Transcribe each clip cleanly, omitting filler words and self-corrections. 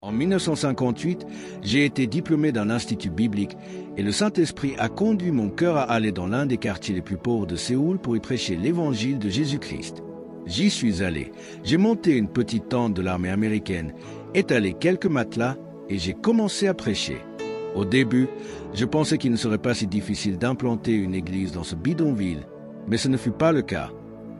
En 1958, j'ai été diplômé d'un institut biblique et le Saint-Esprit a conduit mon cœur à aller dans l'un des quartiers les plus pauvres de Séoul pour y prêcher l'évangile de Jésus-Christ. J'y suis allé, j'ai monté une petite tente de l'armée américaine, étalé quelques matelas et j'ai commencé à prêcher. Au début, je pensais qu'il ne serait pas si difficile d'implanter une église dans ce bidonville, mais ce ne fut pas le cas.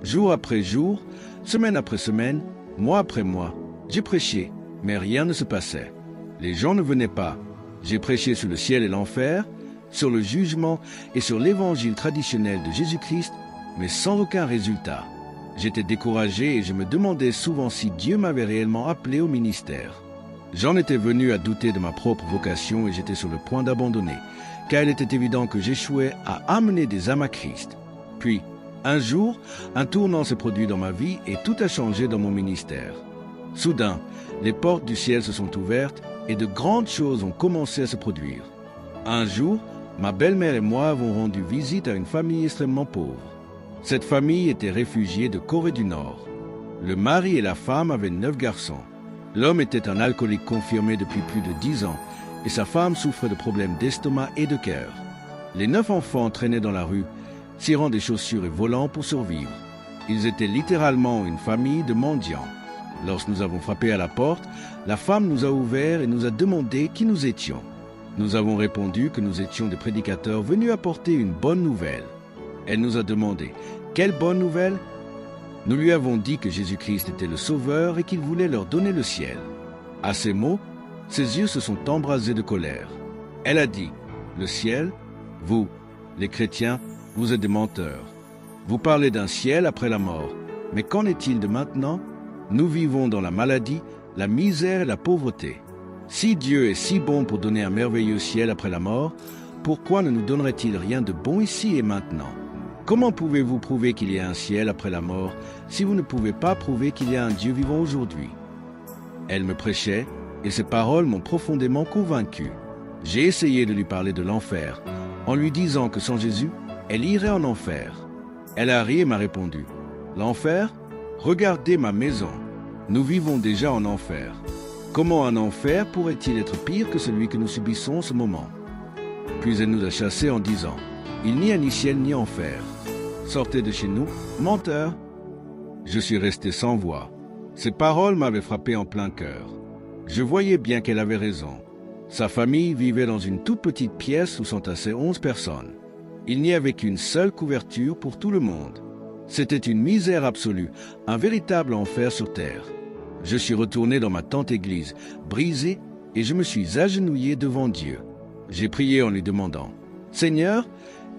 Jour après jour, semaine après semaine, mois après mois, j'ai prêché. Mais rien ne se passait. Les gens ne venaient pas. J'ai prêché sur le ciel et l'enfer, sur le jugement et sur l'évangile traditionnel de Jésus-Christ, mais sans aucun résultat. J'étais découragé et je me demandais souvent si Dieu m'avait réellement appelé au ministère. J'en étais venu à douter de ma propre vocation et j'étais sur le point d'abandonner, car il était évident que j'échouais à amener des âmes à Christ. Puis, un jour, un tournant s'est produit dans ma vie et tout a changé dans mon ministère. Soudain, les portes du ciel se sont ouvertes et de grandes choses ont commencé à se produire. Un jour, ma belle-mère et moi avons rendu visite à une famille extrêmement pauvre. Cette famille était réfugiée de Corée du Nord. Le mari et la femme avaient 9 garçons. L'homme était un alcoolique confirmé depuis plus de 10 ans et sa femme souffrait de problèmes d'estomac et de cœur. Les 9 enfants traînaient dans la rue, tirant des chaussures et volant pour survivre. Ils étaient littéralement une famille de mendiants. Lorsque nous avons frappé à la porte, la femme nous a ouvert et nous a demandé qui nous étions. Nous avons répondu que nous étions des prédicateurs venus apporter une bonne nouvelle. Elle nous a demandé « Quelle bonne nouvelle ?» Nous lui avons dit que Jésus-Christ était le Sauveur et qu'il voulait leur donner le ciel. À ces mots, ses yeux se sont embrasés de colère. Elle a dit « Le ciel, vous, les chrétiens, vous êtes des menteurs. Vous parlez d'un ciel après la mort, mais qu'en est-il de maintenant ? Nous vivons dans la maladie, la misère et la pauvreté. Si Dieu est si bon pour donner un merveilleux ciel après la mort, pourquoi ne nous donnerait-il rien de bon ici et maintenant ? Comment pouvez-vous prouver qu'il y a un ciel après la mort si vous ne pouvez pas prouver qu'il y a un Dieu vivant aujourd'hui ? Elle me prêchait et ses paroles m'ont profondément convaincu. J'ai essayé de lui parler de l'enfer, en lui disant que sans Jésus, elle irait en enfer. Elle a ri et m'a répondu « L'enfer ? Regardez ma maison. Nous vivons déjà en enfer. Comment un enfer pourrait-il être pire que celui que nous subissons en ce moment ? Puis elle nous a chassés en disant « Il n'y a ni ciel ni enfer. Sortez de chez nous, menteurs !» Je suis resté sans voix. Ces paroles m'avaient frappé en plein cœur. Je voyais bien qu'elle avait raison. Sa famille vivait dans une toute petite pièce où s'entassaient 11 personnes. Il n'y avait qu'une seule couverture pour tout le monde. C'était une misère absolue, un véritable enfer sur terre. Je suis retourné dans ma tente église, brisé, et je me suis agenouillé devant Dieu. J'ai prié en lui demandant « Seigneur,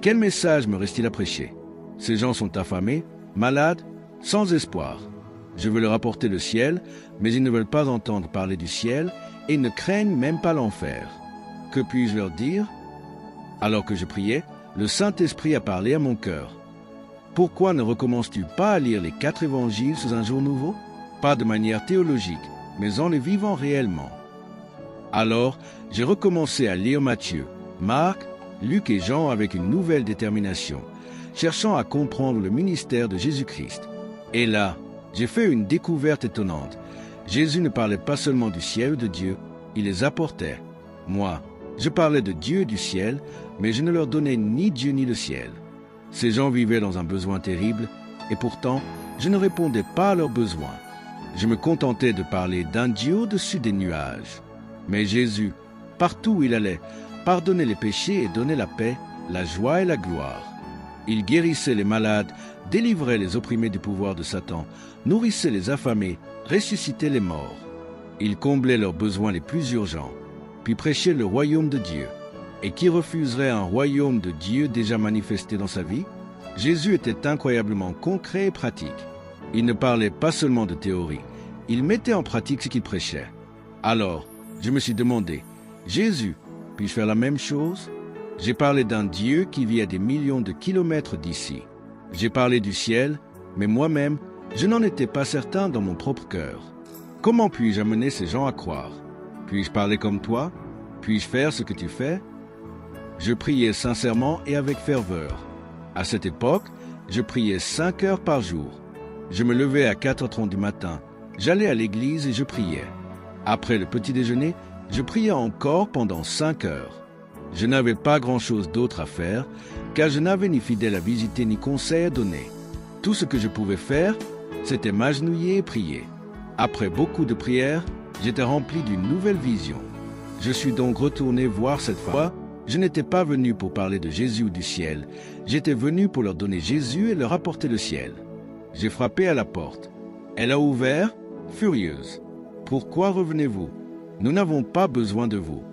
quel message me reste-t-il à prêcher ? Ces gens sont affamés, malades, sans espoir. Je veux leur apporter le ciel, mais ils ne veulent pas entendre parler du ciel et ne craignent même pas l'enfer. Que puis-je leur dire ?» Alors que je priais, le Saint-Esprit a parlé à mon cœur. Pourquoi ne recommences-tu pas à lire les 4 évangiles sous un jour nouveau ? Pas de manière théologique, mais en les vivant réellement. Alors, j'ai recommencé à lire Matthieu, Marc, Luc et Jean avec une nouvelle détermination, cherchant à comprendre le ministère de Jésus-Christ. Et là, j'ai fait une découverte étonnante. Jésus ne parlait pas seulement du ciel ou de Dieu, il les apportait. Moi, je parlais de Dieu et du ciel, mais je ne leur donnais ni Dieu ni le ciel. Ces gens vivaient dans un besoin terrible, et pourtant, je ne répondais pas à leurs besoins. Je me contentais de parler d'un Dieu au-dessus des nuages. Mais Jésus, partout où il allait, pardonnait les péchés et donnait la paix, la joie et la gloire. Il guérissait les malades, délivrait les opprimés du pouvoir de Satan, nourrissait les affamés, ressuscitait les morts. Il comblait leurs besoins les plus urgents, puis prêchait le royaume de Dieu. Et qui refuserait un royaume de Dieu déjà manifesté dans sa vie ? Jésus était incroyablement concret et pratique. Il ne parlait pas seulement de théorie, il mettait en pratique ce qu'il prêchait. Alors, je me suis demandé, Jésus, puis-je faire la même chose ? J'ai parlé d'un Dieu qui vit à des millions de kilomètres d'ici. J'ai parlé du ciel, mais moi-même, je n'en étais pas certain dans mon propre cœur. Comment puis-je amener ces gens à croire ? Puis-je parler comme toi ? Puis-je faire ce que tu fais ? Je priais sincèrement et avec ferveur. À cette époque, je priais 5 heures par jour. Je me levais à 4h30 du matin, j'allais à l'église et je priais. Après le petit déjeuner, je priais encore pendant 5 heures. Je n'avais pas grand-chose d'autre à faire, car je n'avais ni fidèle à visiter ni conseil à donner. Tout ce que je pouvais faire, c'était m'agenouiller et prier. Après beaucoup de prières, j'étais rempli d'une nouvelle vision. Je suis donc retourné voir cette fois. Je n'étais pas venu pour parler de Jésus ou du ciel. J'étais venu pour leur donner Jésus et leur apporter le ciel. J'ai frappé à la porte. Elle a ouvert, furieuse. « Pourquoi revenez-vous? Nous n'avons pas besoin de vous. »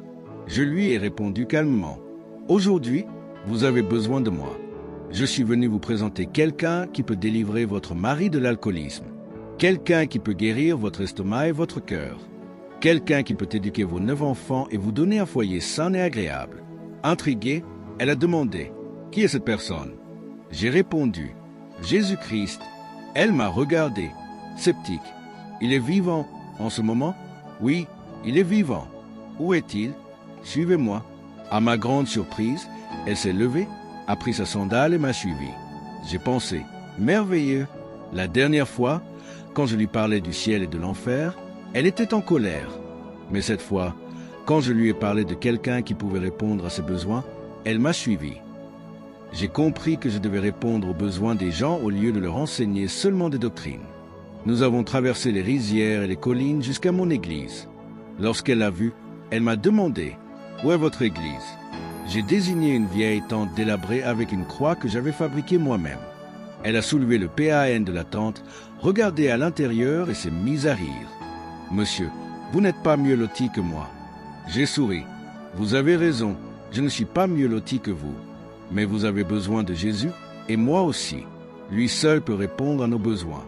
Je lui ai répondu calmement. « Aujourd'hui, vous avez besoin de moi. Je suis venu vous présenter quelqu'un qui peut délivrer votre mari de l'alcoolisme. Quelqu'un qui peut guérir votre estomac et votre cœur. Quelqu'un qui peut éduquer vos 9 enfants et vous donner un foyer sain et agréable. » Intriguée, elle a demandé « Qui est cette personne ?» J'ai répondu « Jésus-Christ. » Elle m'a regardé, sceptique. « Il est vivant en ce moment ?»« Oui, il est vivant. »« Où est-il ?»« Suivez-moi. » À ma grande surprise, elle s'est levée, a pris sa sandale et m'a suivi. J'ai pensé « Merveilleux !» La dernière fois, quand je lui parlais du ciel et de l'enfer, elle était en colère. Mais cette fois, quand je lui ai parlé de quelqu'un qui pouvait répondre à ses besoins, elle m'a suivi. J'ai compris que je devais répondre aux besoins des gens au lieu de leur enseigner seulement des doctrines. Nous avons traversé les rizières et les collines jusqu'à mon église. Lorsqu'elle l'a vue, elle m'a demandé « Où est votre église ?» J'ai désigné une vieille tente délabrée avec une croix que j'avais fabriquée moi-même. Elle a soulevé le PAN de la tente, regardé à l'intérieur et s'est mise à rire. « Monsieur, vous n'êtes pas mieux loti que moi. » J'ai souri. « Vous avez raison, je ne suis pas mieux loti que vous. Mais vous avez besoin de Jésus, et moi aussi. Lui seul peut répondre à nos besoins.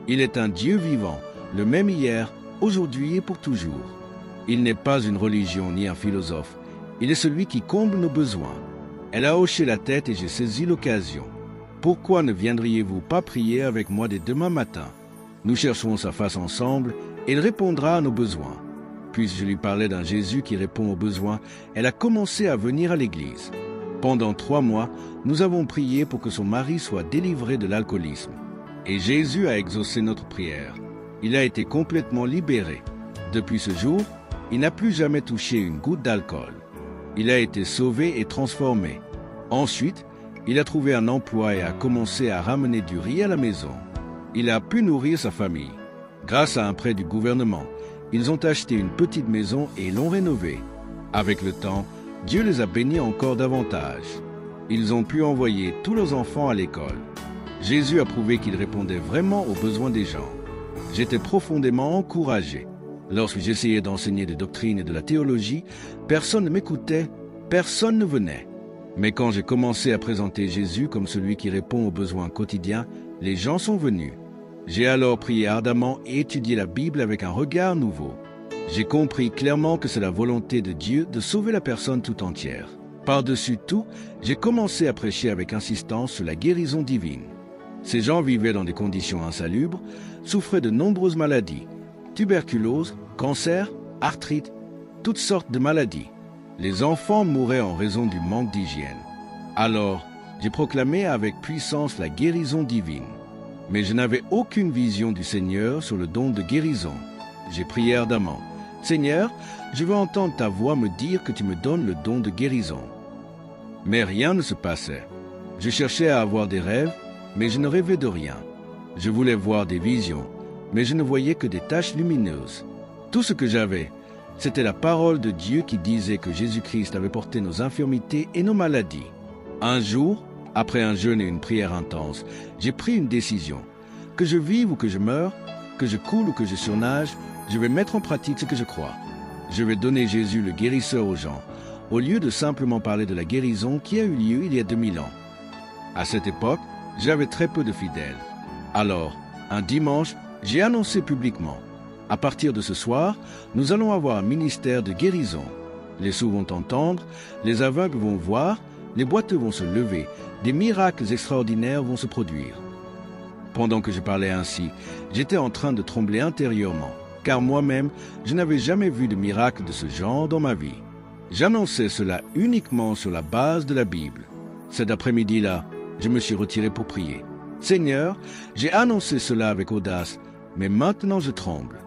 Il est un Dieu vivant, le même hier, aujourd'hui et pour toujours. Il n'est pas une religion ni un philosophe. Il est celui qui comble nos besoins. » Elle a hoché la tête et j'ai saisi l'occasion. « Pourquoi ne viendriez-vous pas prier avec moi dès demain matin? Nous chercherons sa face ensemble et il répondra à nos besoins. » Puis je lui parlais d'un Jésus qui répond aux besoins. Elle a commencé à venir à l'église. Pendant 3 mois, nous avons prié pour que son mari soit délivré de l'alcoolisme. Et Jésus a exaucé notre prière. Il a été complètement libéré. Depuis ce jour, il n'a plus jamais touché une goutte d'alcool. Il a été sauvé et transformé. Ensuite, il a trouvé un emploi et a commencé à ramener du riz à la maison. Il a pu nourrir sa famille. Grâce à un prêt du gouvernement, ils ont acheté une petite maison et l'ont rénovée. Avec le temps, Dieu les a bénis encore davantage. Ils ont pu envoyer tous leurs enfants à l'école. Jésus a prouvé qu'il répondait vraiment aux besoins des gens. J'étais profondément encouragé. Lorsque j'essayais d'enseigner des doctrines et de la théologie, personne ne m'écoutait, personne ne venait. Mais quand j'ai commencé à présenter Jésus comme celui qui répond aux besoins quotidiens, les gens sont venus. J'ai alors prié ardemment et étudié la Bible avec un regard nouveau. J'ai compris clairement que c'est la volonté de Dieu de sauver la personne tout entière. Par-dessus tout, j'ai commencé à prêcher avec insistance sur la guérison divine. Ces gens vivaient dans des conditions insalubres, souffraient de nombreuses maladies, tuberculose, cancer, arthrite, toutes sortes de maladies. Les enfants mouraient en raison du manque d'hygiène. Alors, j'ai proclamé avec puissance la guérison divine. Mais je n'avais aucune vision du Seigneur sur le don de guérison. J'ai prié ardemment. « Seigneur, je veux entendre ta voix me dire que tu me donnes le don de guérison. » Mais rien ne se passait. Je cherchais à avoir des rêves, mais je ne rêvais de rien. Je voulais voir des visions, mais je ne voyais que des taches lumineuses. Tout ce que j'avais, c'était la parole de Dieu qui disait que Jésus-Christ avait porté nos infirmités et nos maladies. Un jour, après un jeûne et une prière intense, j'ai pris une décision. Que je vive ou que je meure, que je coule ou que je surnage, je vais mettre en pratique ce que je crois. Je vais donner Jésus le guérisseur aux gens, au lieu de simplement parler de la guérison qui a eu lieu il y a 2000 ans. À cette époque, j'avais très peu de fidèles. Alors, un dimanche, j'ai annoncé publiquement. À partir de ce soir, nous allons avoir un ministère de guérison. Les sourds vont entendre, les aveugles vont voir, les boiteux vont se lever, des miracles extraordinaires vont se produire. Pendant que je parlais ainsi, j'étais en train de trembler intérieurement, car moi-même, je n'avais jamais vu de miracle de ce genre dans ma vie. J'annonçais cela uniquement sur la base de la Bible. Cet après-midi-là, je me suis retiré pour prier. « Seigneur, j'ai annoncé cela avec audace, mais maintenant je tremble. »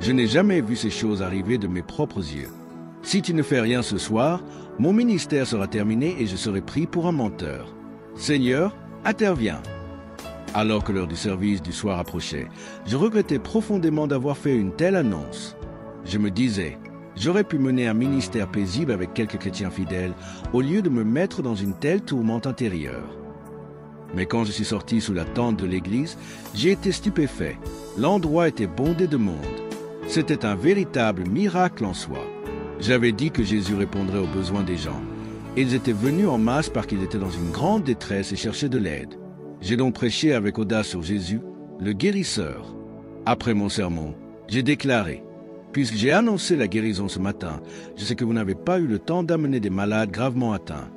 Je n'ai jamais vu ces choses arriver de mes propres yeux. Si tu ne fais rien ce soir, mon ministère sera terminé et je serai pris pour un menteur. Seigneur, interviens. » Alors que l'heure du service du soir approchait, je regrettais profondément d'avoir fait une telle annonce. Je me disais, j'aurais pu mener un ministère paisible avec quelques chrétiens fidèles au lieu de me mettre dans une telle tourmente intérieure. Mais quand je suis sorti sous la tente de l'église, j'ai été stupéfait. L'endroit était bondé de monde. C'était un véritable miracle en soi. J'avais dit que Jésus répondrait aux besoins des gens. Ils étaient venus en masse parce qu'ils étaient dans une grande détresse et cherchaient de l'aide. J'ai donc prêché avec audace sur Jésus, le guérisseur. Après mon sermon, j'ai déclaré, « Puisque j'ai annoncé la guérison ce matin, je sais que vous n'avez pas eu le temps d'amener des malades gravement atteints.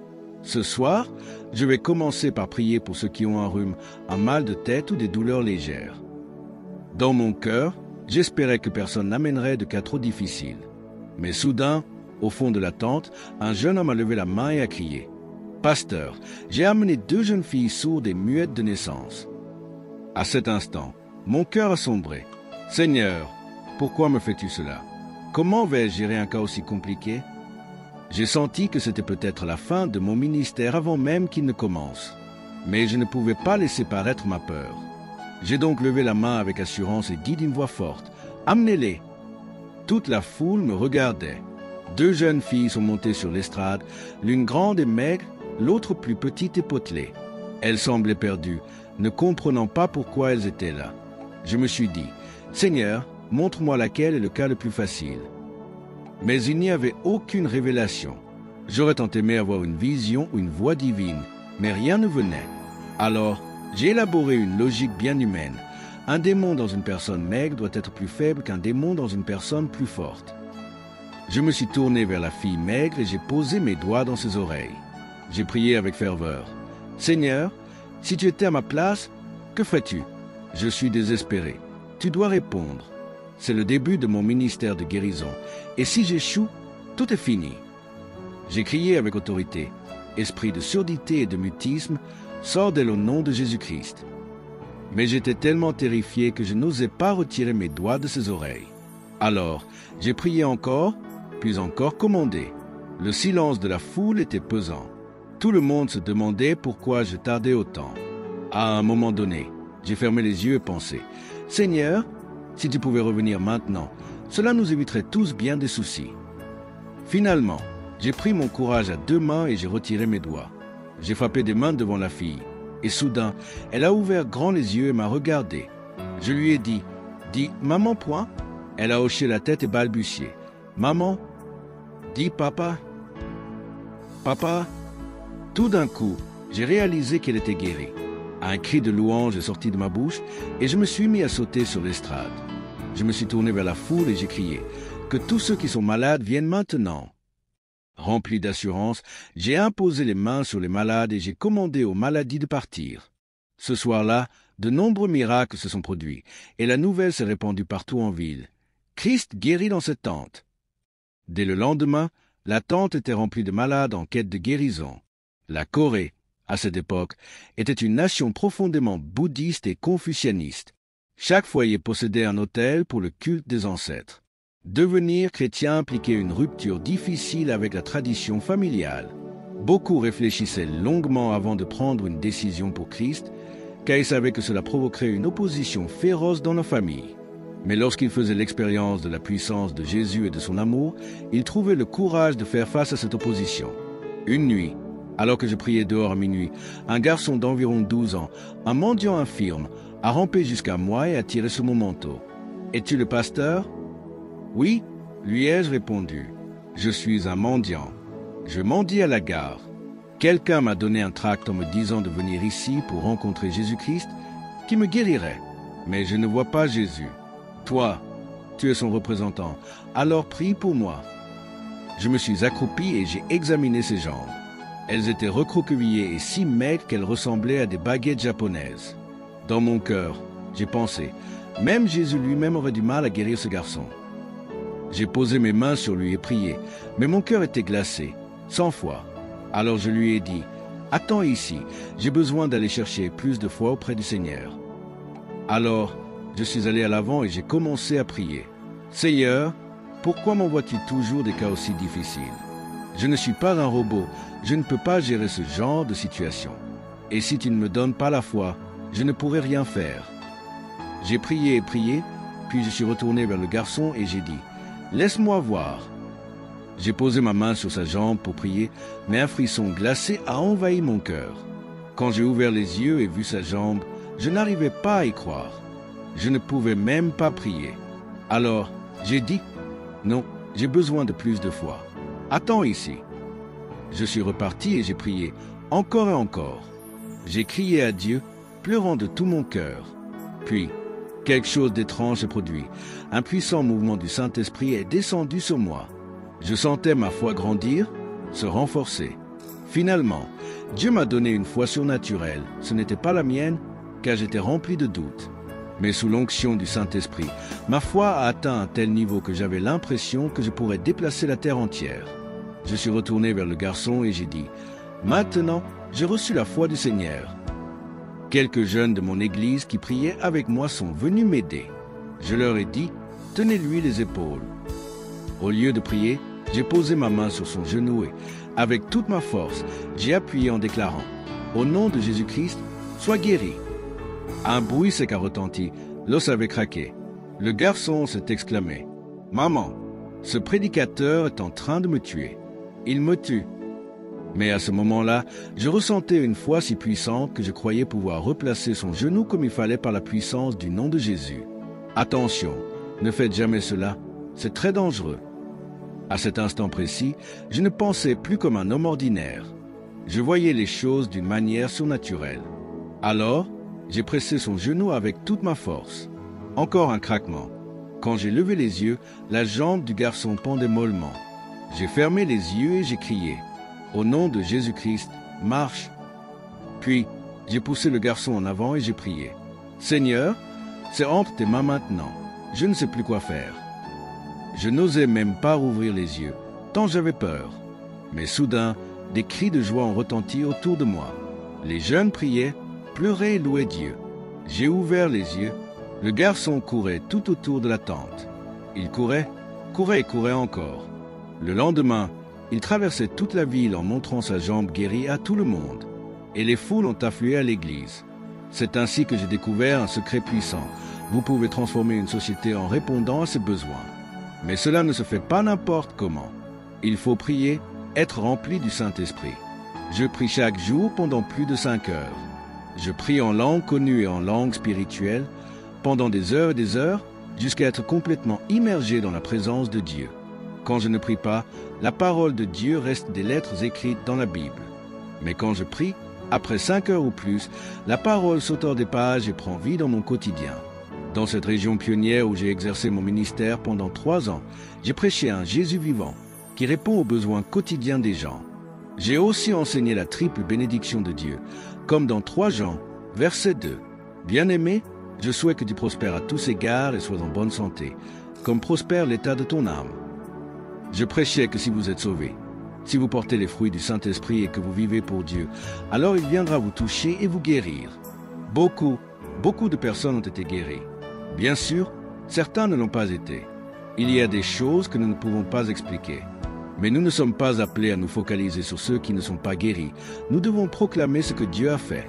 Ce soir, je vais commencer par prier pour ceux qui ont un rhume, un mal de tête ou des douleurs légères. » Dans mon cœur, j'espérais que personne n'amènerait de cas trop difficiles. Mais soudain, au fond de la tente, un jeune homme a levé la main et a crié, « Pasteur, j'ai amené 2 jeunes filles sourdes et muettes de naissance. » À cet instant, mon cœur a sombré. « Seigneur, pourquoi me fais-tu cela? Comment vais-je gérer un cas aussi compliqué? » J'ai senti que c'était peut-être la fin de mon ministère avant même qu'il ne commence. Mais je ne pouvais pas laisser paraître ma peur. J'ai donc levé la main avec assurance et dit d'une voix forte, « Amenez-les !» Toute la foule me regardait. 2 jeunes filles sont montées sur l'estrade, l'une grande et maigre, l'autre plus petite et potelée. Elles semblaient perdues, ne comprenant pas pourquoi elles étaient là. Je me suis dit, « Seigneur, montre-moi laquelle est le cas le plus facile. » Mais il n'y avait aucune révélation. J'aurais tant aimé avoir une vision ou une voix divine, mais rien ne venait. Alors, j'ai élaboré une logique bien humaine. Un démon dans une personne maigre doit être plus faible qu'un démon dans une personne plus forte. Je me suis tourné vers la fille maigre et j'ai posé mes doigts dans ses oreilles. J'ai prié avec ferveur. « Seigneur, si tu étais à ma place, que ferais-tu? Je suis désespéré. Tu dois répondre. C'est le début de mon ministère de guérison. Et si j'échoue, tout est fini. » J'ai crié avec autorité. « Esprit de surdité et de mutisme, sors d'elle au nom de Jésus-Christ. » Mais j'étais tellement terrifié que je n'osais pas retirer mes doigts de ses oreilles. Alors, j'ai prié encore, puis encore commandé. Le silence de la foule était pesant. Tout le monde se demandait pourquoi je tardais autant. À un moment donné, j'ai fermé les yeux et pensé, « Seigneur, si tu pouvais revenir maintenant, cela nous éviterait tous bien des soucis. » Finalement, j'ai pris mon courage à 2 mains et j'ai retiré mes doigts. J'ai frappé des mains devant la fille. Et soudain, elle a ouvert grand les yeux et m'a regardé. Je lui ai dit, « Dis, maman, point ?» Elle a hoché la tête et balbutié. « Maman, dis papa. Papa. » Tout d'un coup, j'ai réalisé qu'elle était guérie. Un cri de louange est sorti de ma bouche et je me suis mis à sauter sur l'estrade. Je me suis tourné vers la foule et j'ai crié, « Que tous ceux qui sont malades viennent maintenant. » Rempli d'assurance, j'ai imposé les mains sur les malades et j'ai commandé aux maladies de partir. Ce soir-là, de nombreux miracles se sont produits et la nouvelle s'est répandue partout en ville. Christ guérit dans cette tente. Dès le lendemain, la tente était remplie de malades en quête de guérison. La Corée, à cette époque, était une nation profondément bouddhiste et confucianiste. Chaque foyer possédait un autel pour le culte des ancêtres. Devenir chrétien impliquait une rupture difficile avec la tradition familiale. Beaucoup réfléchissaient longuement avant de prendre une décision pour Christ, car ils savaient que cela provoquerait une opposition féroce dans leur famille. Mais lorsqu'ils faisaient l'expérience de la puissance de Jésus et de son amour, ils trouvaient le courage de faire face à cette opposition. Une nuit, alors que je priais dehors à minuit, un garçon d'environ 12 ans, un mendiant infirme, a rampé jusqu'à moi et a tiré sur mon manteau. « Es-tu le pasteur ?»« Oui, lui ai-je répondu. Je suis un mendiant. Je mendie à la gare. Quelqu'un m'a donné un tract en me disant de venir ici pour rencontrer Jésus-Christ, qui me guérirait. Mais je ne vois pas Jésus. Toi, tu es son représentant, alors prie pour moi. » Je me suis accroupi et j'ai examiné ses jambes. Elles étaient recroquevillées et si maigres qu'elles ressemblaient à des baguettes japonaises. Dans mon cœur, j'ai pensé, même Jésus lui-même aurait du mal à guérir ce garçon. J'ai posé mes mains sur lui et prié, mais mon cœur était glacé, 100 fois. Alors je lui ai dit, « Attends ici, j'ai besoin d'aller chercher plus de foi auprès du Seigneur. » Alors, je suis allé à l'avant et j'ai commencé à prier. Seigneur, pourquoi m'envoies-tu toujours des cas aussi difficiles? Je ne suis pas un robot, je ne peux pas gérer ce genre de situation. Et si tu ne me donnes pas la foi, je ne pourrai rien faire. J'ai prié et prié, puis je suis retourné vers le garçon et j'ai dit, « Laisse-moi voir. » J'ai posé ma main sur sa jambe pour prier, mais un frisson glacé a envahi mon cœur. Quand j'ai ouvert les yeux et vu sa jambe, je n'arrivais pas à y croire. Je ne pouvais même pas prier. Alors, j'ai dit, « Non, j'ai besoin de plus de foi. Attends ici. » Je suis reparti et j'ai prié, encore et encore. J'ai crié à Dieu, pleurant de tout mon cœur. Puis, quelque chose d'étrange s'est produit. Un puissant mouvement du Saint-Esprit est descendu sur moi. Je sentais ma foi grandir, se renforcer. Finalement, Dieu m'a donné une foi surnaturelle. Ce n'était pas la mienne, car j'étais rempli de doutes. Mais sous l'onction du Saint-Esprit, ma foi a atteint un tel niveau que j'avais l'impression que je pourrais déplacer la terre entière. Je suis retourné vers le garçon et j'ai dit, « Maintenant, j'ai reçu la foi du Seigneur. » Quelques jeunes de mon église qui priaient avec moi sont venus m'aider. Je leur ai dit, « Tenez-lui les épaules. » Au lieu de prier, j'ai posé ma main sur son genou et, avec toute ma force, j'ai appuyé en déclarant, « Au nom de Jésus-Christ, sois guéri. » Un bruit sec a retenti, l'os avait craqué. Le garçon s'est exclamé, « Maman, ce prédicateur est en train de me tuer. Il me tue. » Mais à ce moment-là, je ressentais une foi si puissante que je croyais pouvoir replacer son genou comme il fallait par la puissance du nom de Jésus. Attention, ne faites jamais cela, c'est très dangereux. À cet instant précis, je ne pensais plus comme un homme ordinaire. Je voyais les choses d'une manière surnaturelle. Alors, j'ai pressé son genou avec toute ma force. Encore un craquement. Quand j'ai levé les yeux, la jambe du garçon pendait mollement. J'ai fermé les yeux et j'ai crié, « Au nom de Jésus-Christ, marche !» Puis, j'ai poussé le garçon en avant et j'ai prié, « Seigneur, c'est entre tes mains maintenant. Je ne sais plus quoi faire. » Je n'osais même pas rouvrir les yeux, tant j'avais peur. Mais soudain, des cris de joie ont retenti autour de moi. Les jeunes priaient, pleuraient et louaient Dieu. J'ai ouvert les yeux. Le garçon courait tout autour de la tente. Il courait et courait encore. Le lendemain, il traversait toute la ville en montrant sa jambe guérie à tout le monde. Et les foules ont afflué à l'église. C'est ainsi que j'ai découvert un secret puissant. Vous pouvez transformer une société en répondant à ses besoins. Mais cela ne se fait pas n'importe comment. Il faut prier, être rempli du Saint-Esprit. Je prie chaque jour pendant plus de 5 heures. Je prie en langue connue et en langue spirituelle pendant des heures et des heures jusqu'à être complètement immergé dans la présence de Dieu. Quand je ne prie pas, la parole de Dieu reste des lettres écrites dans la Bible. Mais quand je prie, après 5 heures ou plus, la parole saute hors des pages et prend vie dans mon quotidien. Dans cette région pionnière où j'ai exercé mon ministère pendant 3 ans, j'ai prêché un Jésus vivant qui répond aux besoins quotidiens des gens. J'ai aussi enseigné la triple bénédiction de Dieu, comme dans 3 Jean, verset 2. « Bien-aimé, je souhaite que tu prospères à tous égards et sois en bonne santé, comme prospère l'état de ton âme. » Je prêchais que si vous êtes sauvés, si vous portez les fruits du Saint-Esprit et que vous vivez pour Dieu, alors il viendra vous toucher et vous guérir. Beaucoup de personnes ont été guéries. Bien sûr, certains ne l'ont pas été. Il y a des choses que nous ne pouvons pas expliquer. Mais nous ne sommes pas appelés à nous focaliser sur ceux qui ne sont pas guéris. Nous devons proclamer ce que Dieu a fait.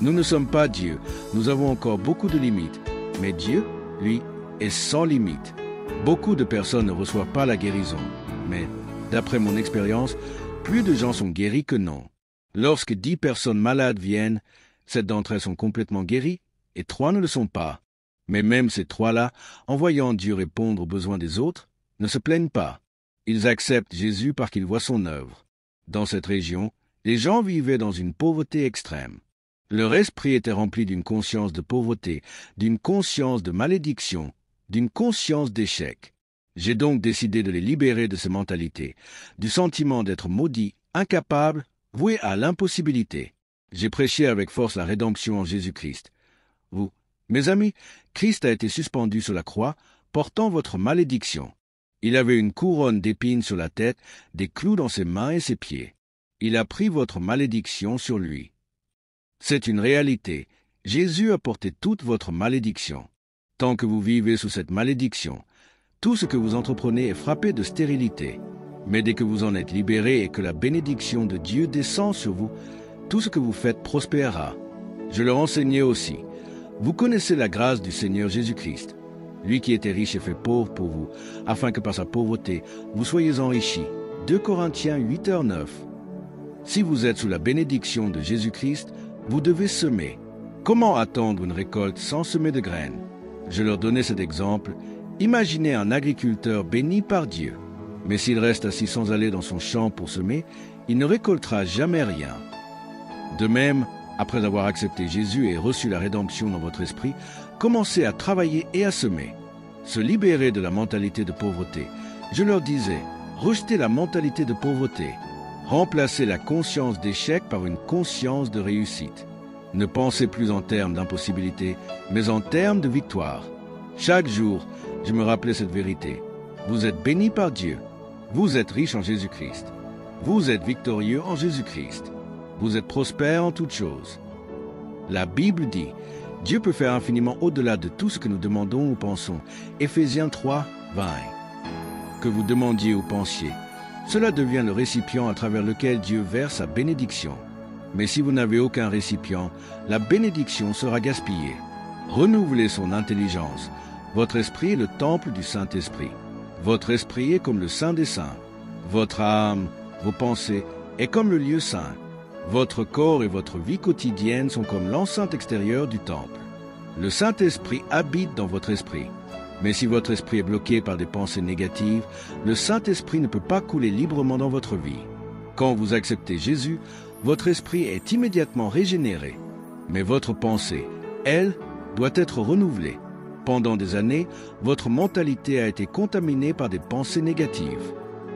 Nous ne sommes pas Dieu. Nous avons encore beaucoup de limites. Mais Dieu, lui, est sans limite. Beaucoup de personnes ne reçoivent pas la guérison. Mais, d'après mon expérience, plus de gens sont guéris que non. Lorsque 10 personnes malades viennent, 7 d'entre elles sont complètement guéries et 3 ne le sont pas. Mais même ces 3-là, en voyant Dieu répondre aux besoins des autres, ne se plaignent pas. Ils acceptent Jésus parce qu'ils voient son œuvre. Dans cette région, les gens vivaient dans une pauvreté extrême. Leur esprit était rempli d'une conscience de pauvreté, d'une conscience de malédiction, d'une conscience d'échec. J'ai donc décidé de les libérer de ces mentalités, du sentiment d'être maudits, incapables, voués à l'impossibilité. J'ai prêché avec force la rédemption en Jésus-Christ. Vous, mes amis, Christ a été suspendu sur la croix, portant votre malédiction. Il avait une couronne d'épines sur la tête, des clous dans ses mains et ses pieds. Il a pris votre malédiction sur lui. C'est une réalité. Jésus a porté toute votre malédiction. Tant que vous vivez sous cette malédiction, Tout ce que vous entreprenez est frappé de stérilité. Mais dès que vous en êtes libéré et que la bénédiction de Dieu descend sur vous, tout ce que vous faites prospérera. Je leur enseignais aussi. Vous connaissez la grâce du Seigneur Jésus-Christ. Lui qui était riche est fait pauvre pour vous, afin que par sa pauvreté, vous soyez enrichis. 2 Corinthiens 8:9. Si vous êtes sous la bénédiction de Jésus-Christ, vous devez semer. Comment attendre une récolte sans semer de graines? Je leur donnais cet exemple. Imaginez un agriculteur béni par Dieu. Mais s'il reste assis sans aller dans son champ pour semer, il ne récoltera jamais rien. De même, après avoir accepté Jésus et reçu la rédemption dans votre esprit, commencez à travailler et à semer. Se libérer de la mentalité de pauvreté. Je leur disais, rejetez la mentalité de pauvreté. Remplacez la conscience d'échec par une conscience de réussite. Ne pensez plus en termes d'impossibilité, mais en termes de victoire. Chaque jour, je me rappelais cette vérité. Vous êtes bénis par Dieu. Vous êtes riches en Jésus-Christ. Vous êtes victorieux en Jésus-Christ. Vous êtes prospères en toutes choses. La Bible dit, Dieu peut faire infiniment au-delà de tout ce que nous demandons ou pensons. Éphésiens 3:20. Que vous demandiez ou pensiez, cela devient le récipient à travers lequel Dieu verse sa bénédiction. Mais si vous n'avez aucun récipient, la bénédiction sera gaspillée. Renouvelez son intelligence. Votre esprit est le temple du Saint-Esprit. Votre esprit est comme le Saint des Saints. Votre âme, vos pensées, est comme le lieu saint. Votre corps et votre vie quotidienne sont comme l'enceinte extérieure du temple. Le Saint-Esprit habite dans votre esprit. Mais si votre esprit est bloqué par des pensées négatives, le Saint-Esprit ne peut pas couler librement dans votre vie. Quand vous acceptez Jésus, votre esprit est immédiatement régénéré. Mais votre pensée, elle, doit être renouvelée. Pendant des années, votre mentalité a été contaminée par des pensées négatives.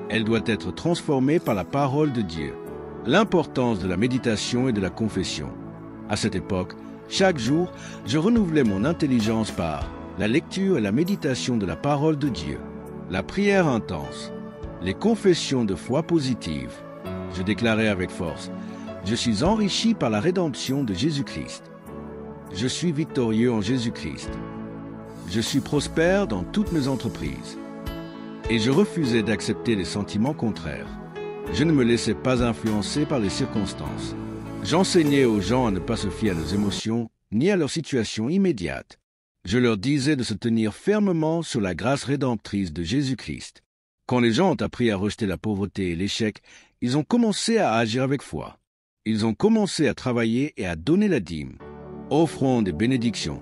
Elle doit être transformée par la parole de Dieu. L'importance de la méditation et de la confession. À cette époque, chaque jour, je renouvelais mon intelligence par la lecture et la méditation de la parole de Dieu, la prière intense, les confessions de foi positives. Je déclarais avec force, je suis enrichi par la rédemption de Jésus-Christ. Je suis victorieux en Jésus-Christ. Je suis prospère dans toutes mes entreprises. Et je refusais d'accepter les sentiments contraires. Je ne me laissais pas influencer par les circonstances. J'enseignais aux gens à ne pas se fier à leurs émotions, ni à leur situation immédiate. Je leur disais de se tenir fermement sur la grâce rédemptrice de Jésus-Christ. Quand les gens ont appris à rejeter la pauvreté et l'échec, ils ont commencé à agir avec foi. Ils ont commencé à travailler et à donner la dîme. Offrons des bénédictions.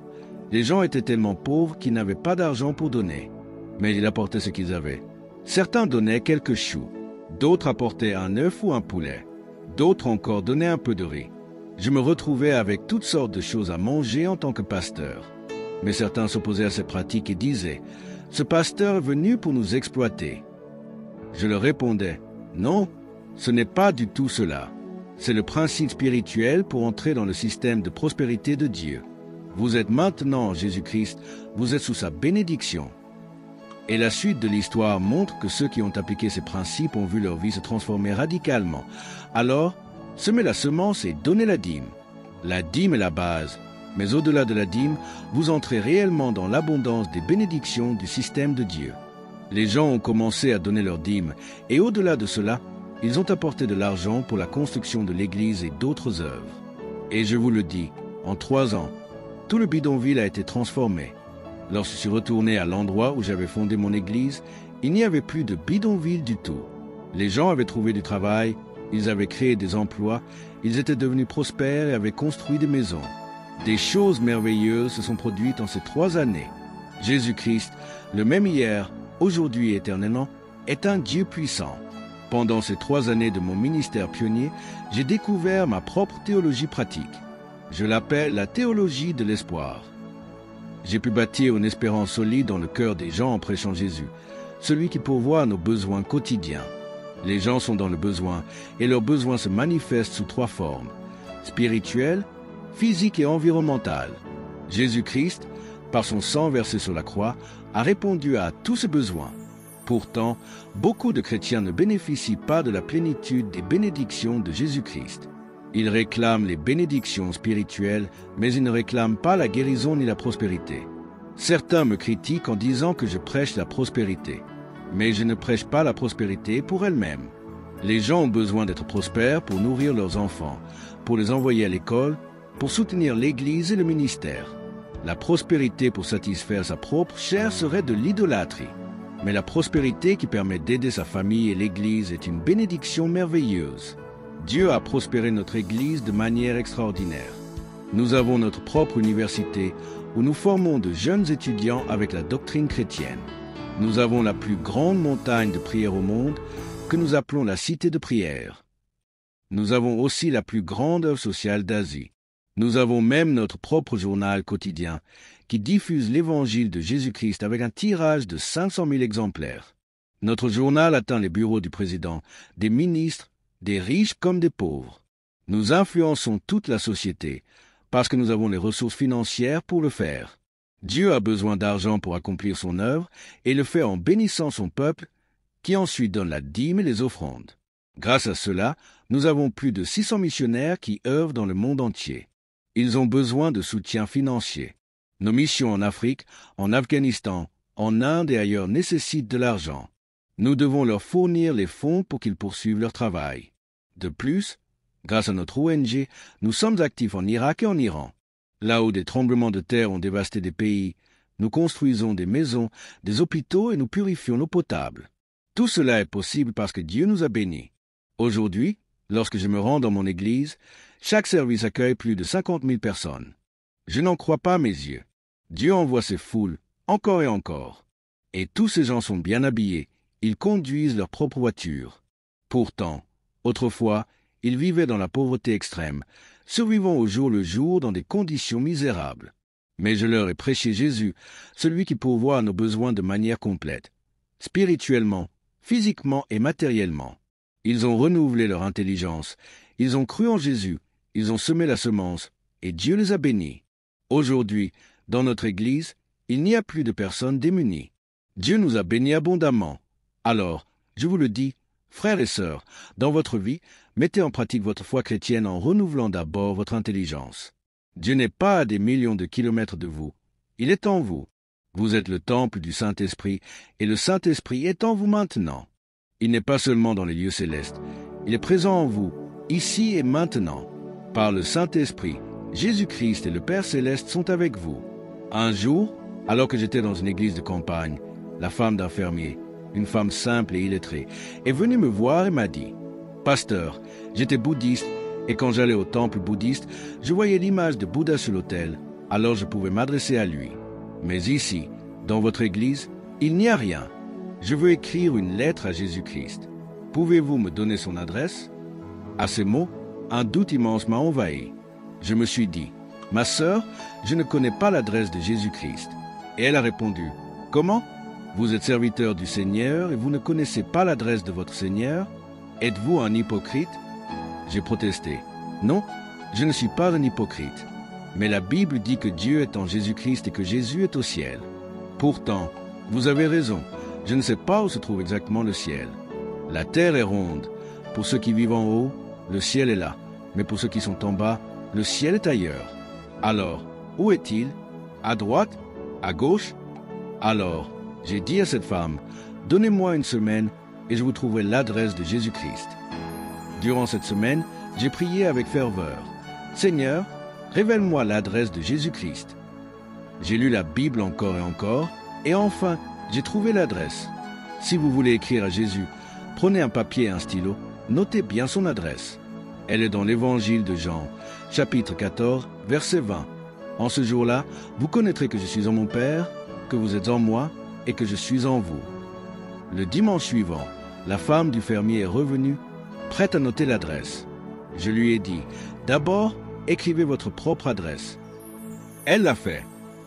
Les gens étaient tellement pauvres qu'ils n'avaient pas d'argent pour donner. Mais ils apportaient ce qu'ils avaient. Certains donnaient quelques choux. D'autres apportaient un œuf ou un poulet. D'autres encore donnaient un peu de riz. Je me retrouvais avec toutes sortes de choses à manger en tant que pasteur. Mais certains s'opposaient à ces pratiques et disaient « Ce pasteur est venu pour nous exploiter ». Je leur répondais « Non, ce n'est pas du tout cela. C'est le principe spirituel pour entrer dans le système de prospérité de Dieu. Vous êtes maintenant en Jésus-Christ, vous êtes sous sa bénédiction. » Et la suite de l'histoire montre que ceux qui ont appliqué ces principes ont vu leur vie se transformer radicalement. Alors, semez la semence et donnez la dîme. La dîme est la base. Mais au-delà de la dîme, vous entrez réellement dans l'abondance des bénédictions du système de Dieu. Les gens ont commencé à donner leur dîme, et au-delà de cela, ils ont apporté de l'argent pour la construction de l'église et d'autres œuvres. Et je vous le dis, en 3 ans, tout le bidonville a été transformé. Lorsque je suis retourné à l'endroit où j'avais fondé mon église, il n'y avait plus de bidonville du tout. Les gens avaient trouvé du travail, ils avaient créé des emplois, ils étaient devenus prospères et avaient construit des maisons. Des choses merveilleuses se sont produites en ces 3 années. Jésus-Christ, le même hier, aujourd'hui et éternellement, est un Dieu puissant. Pendant ces 3 années de mon ministère pionnier, j'ai découvert ma propre théologie pratique. Je l'appelle la théologie de l'espoir. J'ai pu bâtir une espérance solide dans le cœur des gens en prêchant Jésus, celui qui pourvoit à nos besoins quotidiens. Les gens sont dans le besoin, et leurs besoins se manifestent sous 3 formes: spirituel, physique et environnemental. Jésus-Christ, par son sang versé sur la croix, a répondu à tous ces besoins. Pourtant, beaucoup de chrétiens ne bénéficient pas de la plénitude des bénédictions de Jésus-Christ. Ils réclament les bénédictions spirituelles, mais ils ne réclament pas la guérison ni la prospérité. Certains me critiquent en disant que je prêche la prospérité. Mais je ne prêche pas la prospérité pour elle-même. Les gens ont besoin d'être prospères pour nourrir leurs enfants, pour les envoyer à l'école, pour soutenir l'Église et le ministère. La prospérité pour satisfaire sa propre chair serait de l'idolâtrie. Mais la prospérité qui permet d'aider sa famille et l'Église est une bénédiction merveilleuse. Dieu a prospéré notre Église de manière extraordinaire. Nous avons notre propre université où nous formons de jeunes étudiants avec la doctrine chrétienne. Nous avons la plus grande montagne de prière au monde que nous appelons la Cité de prière. Nous avons aussi la plus grande œuvre sociale d'Asie. Nous avons même notre propre journal quotidien qui diffuse l'évangile de Jésus-Christ avec un tirage de 500 000 exemplaires. Notre journal atteint les bureaux du président, des ministres, des riches comme des pauvres. Nous influençons toute la société parce que nous avons les ressources financières pour le faire. Dieu a besoin d'argent pour accomplir son œuvre et le fait en bénissant son peuple qui ensuite donne la dîme et les offrandes. Grâce à cela, nous avons plus de 600 missionnaires qui œuvrent dans le monde entier. Ils ont besoin de soutien financier. Nos missions en Afrique, en Afghanistan, en Inde et ailleurs nécessitent de l'argent. Nous devons leur fournir les fonds pour qu'ils poursuivent leur travail. De plus, grâce à notre ONG, nous sommes actifs en Irak et en Iran. Là où des tremblements de terre ont dévasté des pays, nous construisons des maisons, des hôpitaux et nous purifions l'eau potable. Tout cela est possible parce que Dieu nous a bénis. Aujourd'hui, lorsque je me rends dans mon église, chaque service accueille plus de 50 000 personnes. Je n'en crois pas mes yeux. Dieu envoie ses foules, encore et encore. Et tous ces gens sont bien habillés. Ils conduisent leur propre voiture. Pourtant, autrefois, ils vivaient dans la pauvreté extrême, survivant au jour le jour dans des conditions misérables. Mais je leur ai prêché Jésus, celui qui pourvoit à nos besoins de manière complète, spirituellement, physiquement et matériellement. Ils ont renouvelé leur intelligence, ils ont cru en Jésus, ils ont semé la semence, et Dieu les a bénis. Aujourd'hui, dans notre Église, il n'y a plus de personnes démunies. Dieu nous a bénis abondamment. Alors, je vous le dis, frères et sœurs, dans votre vie, mettez en pratique votre foi chrétienne en renouvelant d'abord votre intelligence. Dieu n'est pas à des millions de kilomètres de vous. Il est en vous. Vous êtes le temple du Saint-Esprit, et le Saint-Esprit est en vous maintenant. Il n'est pas seulement dans les lieux célestes. Il est présent en vous, ici et maintenant. Par le Saint-Esprit, Jésus-Christ et le Père Céleste sont avec vous. Un jour, alors que j'étais dans une église de campagne, la femme d'un fermier, une femme simple et illettrée, est venue me voir et m'a dit « Pasteur, j'étais bouddhiste et quand j'allais au temple bouddhiste, je voyais l'image de Bouddha sur l'autel, alors je pouvais m'adresser à lui. Mais ici, dans votre église, il n'y a rien. Je veux écrire une lettre à Jésus-Christ. Pouvez-vous me donner son adresse ?» À ces mots, un doute immense m'a envahi. Je me suis dit « Ma sœur, je ne connais pas l'adresse de Jésus-Christ. » Et elle a répondu « Comment ? Vous êtes serviteur du Seigneur et vous ne connaissez pas l'adresse de votre Seigneur? Êtes-vous un hypocrite ?» J'ai protesté. « Non, je ne suis pas un hypocrite. Mais la Bible dit que Dieu est en Jésus-Christ et que Jésus est au ciel. Pourtant, vous avez raison, je ne sais pas où se trouve exactement le ciel. La terre est ronde. Pour ceux qui vivent en haut, le ciel est là. Mais pour ceux qui sont en bas, le ciel est ailleurs. Alors, où est-il? À droite? À gauche? » Alors, j'ai dit à cette femme, « Donnez-moi une semaine et je vous trouverai l'adresse de Jésus-Christ. » Durant cette semaine, j'ai prié avec ferveur. « Seigneur, révèle-moi l'adresse de Jésus-Christ. » J'ai lu la Bible encore et enfin, j'ai trouvé l'adresse. Si vous voulez écrire à Jésus, prenez un papier et un stylo, notez bien son adresse. Elle est dans l'Évangile de Jean, chapitre 14, verset 20. En ce jour-là, vous connaîtrez que je suis en mon Père, que vous êtes en moi et que je suis en vous. Le dimanche suivant, la femme du fermier est revenue, prête à noter l'adresse. Je lui ai dit, « D'abord, écrivez votre propre adresse. » Elle l'a fait.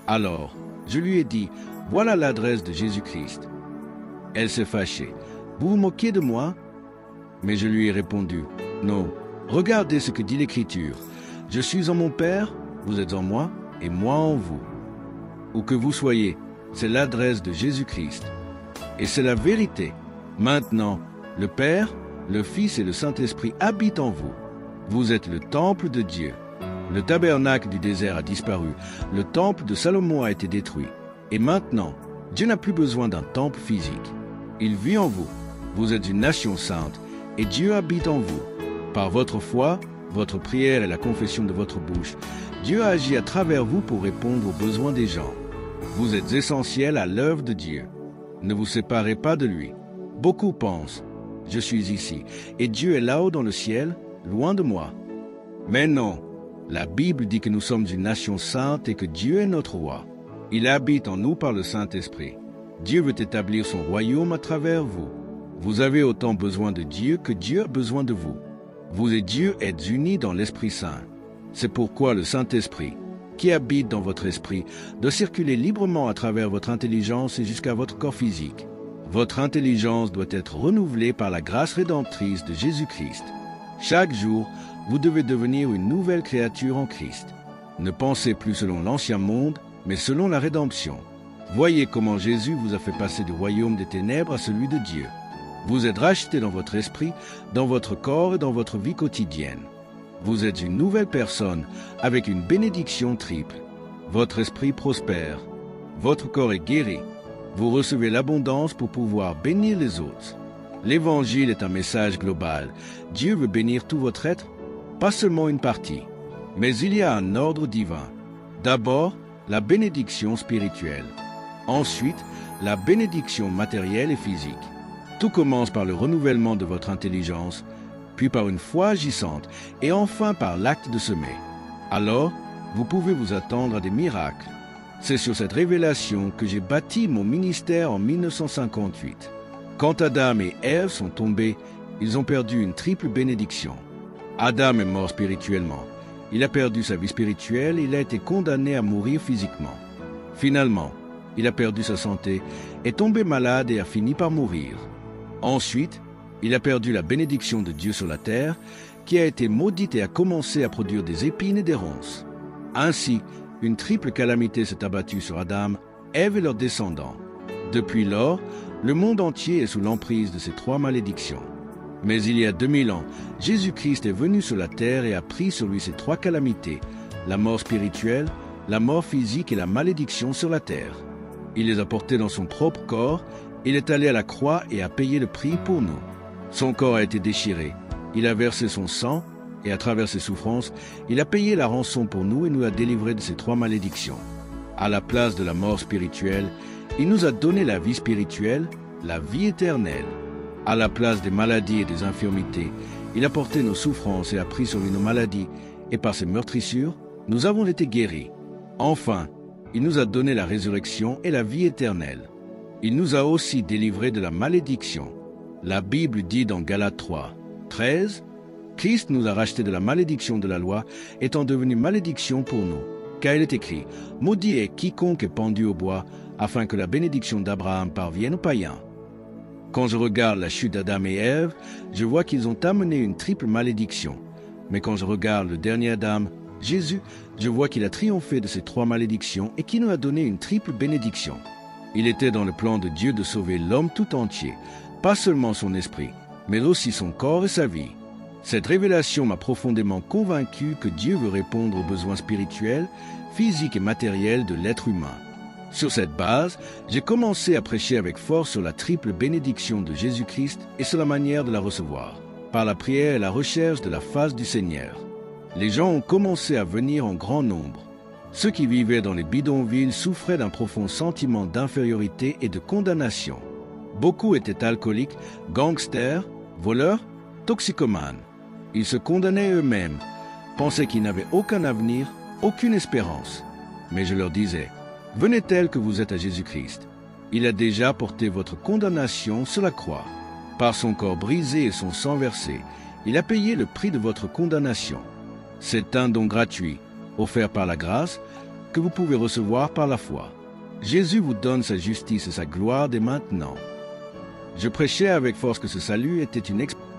Alors, je lui ai dit, « Voilà l'adresse de Jésus-Christ. » Elle s'est fâchée. « Vous vous moquez de moi ?» Mais je lui ai répondu, « Non, regardez ce que dit l'Écriture. Je suis en mon Père, vous êtes en moi, et moi en vous. Où que vous soyez, c'est l'adresse de Jésus-Christ. Et c'est la vérité. Maintenant, le Père, le Fils et le Saint-Esprit habitent en vous. Vous êtes le temple de Dieu. Le tabernacle du désert a disparu. Le temple de Salomon a été détruit. Et maintenant, Dieu n'a plus besoin d'un temple physique. Il vit en vous. Vous êtes une nation sainte et Dieu habite en vous. Par votre foi, votre prière et la confession de votre bouche, Dieu agit à travers vous pour répondre aux besoins des gens. Vous êtes essentiel à l'œuvre de Dieu. Ne vous séparez pas de lui. Beaucoup pensent, je suis ici, et Dieu est là-haut dans le ciel, loin de moi. Mais non, la Bible dit que nous sommes une nation sainte et que Dieu est notre roi. Il habite en nous par le Saint-Esprit. Dieu veut établir son royaume à travers vous. Vous avez autant besoin de Dieu que Dieu a besoin de vous. Vous et Dieu êtes unis dans l'Esprit Saint. C'est pourquoi le Saint-Esprit, qui habite dans votre esprit, doit circuler librement à travers votre intelligence et jusqu'à votre corps physique. Votre intelligence doit être renouvelée par la grâce rédemptrice de Jésus-Christ. Chaque jour, vous devez devenir une nouvelle créature en Christ. Ne pensez plus selon l'ancien monde, mais selon la rédemption. Voyez comment Jésus vous a fait passer du royaume des ténèbres à celui de Dieu. Vous êtes rachetés dans votre esprit, dans votre corps et dans votre vie quotidienne. Vous êtes une nouvelle personne avec une bénédiction triple. Votre esprit prospère. Votre corps est guéri. Vous recevez l'abondance pour pouvoir bénir les autres. L'Évangile est un message global. Dieu veut bénir tout votre être, pas seulement une partie. Mais il y a un ordre divin. D'abord, la bénédiction spirituelle. Ensuite, la bénédiction matérielle et physique. Tout commence par le renouvellement de votre intelligence, puis par une foi agissante, et enfin par l'acte de semer. Alors, vous pouvez vous attendre à des miracles. C'est sur cette révélation que j'ai bâti mon ministère en 1958. Quand Adam et Ève sont tombés, ils ont perdu une triple bénédiction. Adam est mort spirituellement. Il a perdu sa vie spirituelle et il a été condamné à mourir physiquement. Finalement, il a perdu sa santé, est tombé malade et a fini par mourir. Ensuite, il a perdu la bénédiction de Dieu sur la terre, qui a été maudite et a commencé à produire des épines et des ronces. Ainsi, une triple calamité s'est abattue sur Adam, Ève et leurs descendants. Depuis lors, le monde entier est sous l'emprise de ces trois malédictions. Mais il y a 2000 ans, Jésus-Christ est venu sur la terre et a pris sur lui ces trois calamités, la mort spirituelle, la mort physique et la malédiction sur la terre. Il les a portées dans son propre corps, il est allé à la croix et a payé le prix pour nous. Son corps a été déchiré, il a versé son sang, et à travers ses souffrances, il a payé la rançon pour nous et nous a délivrés de ces trois malédictions. À la place de la mort spirituelle, il nous a donné la vie spirituelle, la vie éternelle. À la place des maladies et des infirmités, il a porté nos souffrances et a pris sur lui nos maladies, et par ses meurtrissures, nous avons été guéris. Enfin, il nous a donné la résurrection et la vie éternelle. Il nous a aussi délivrés de la malédiction. La Bible dit dans Galates 3, 13, « Christ nous a rachetés de la malédiction de la loi, étant devenu malédiction pour nous. Car il est écrit, « Maudit est quiconque est pendu au bois, afin que la bénédiction d'Abraham parvienne aux païens. » Quand je regarde la chute d'Adam et Ève, je vois qu'ils ont amené une triple malédiction. Mais quand je regarde le dernier Adam, Jésus, je vois qu'il a triomphé de ces trois malédictions et qu'il nous a donné une triple bénédiction. Il était dans le plan de Dieu de sauver l'homme tout entier, pas seulement son esprit, mais aussi son corps et sa vie. Cette révélation m'a profondément convaincu que Dieu veut répondre aux besoins spirituels, physiques et matériels de l'être humain. Sur cette base, j'ai commencé à prêcher avec force sur la triple bénédiction de Jésus-Christ et sur la manière de la recevoir, par la prière et la recherche de la face du Seigneur. Les gens ont commencé à venir en grand nombre. Ceux qui vivaient dans les bidonvilles souffraient d'un profond sentiment d'infériorité et de condamnation. Beaucoup étaient alcooliques, gangsters, voleurs, toxicomanes. Ils se condamnaient eux-mêmes, pensaient qu'ils n'avaient aucun avenir, aucune espérance. Mais je leur disais, venez tel que vous êtes à Jésus-Christ. Il a déjà porté votre condamnation sur la croix. Par son corps brisé et son sang versé, il a payé le prix de votre condamnation. C'est un don gratuit, offert par la grâce, que vous pouvez recevoir par la foi. Jésus vous donne sa justice et sa gloire dès maintenant. Je prêchais avec force que ce salut était une expérience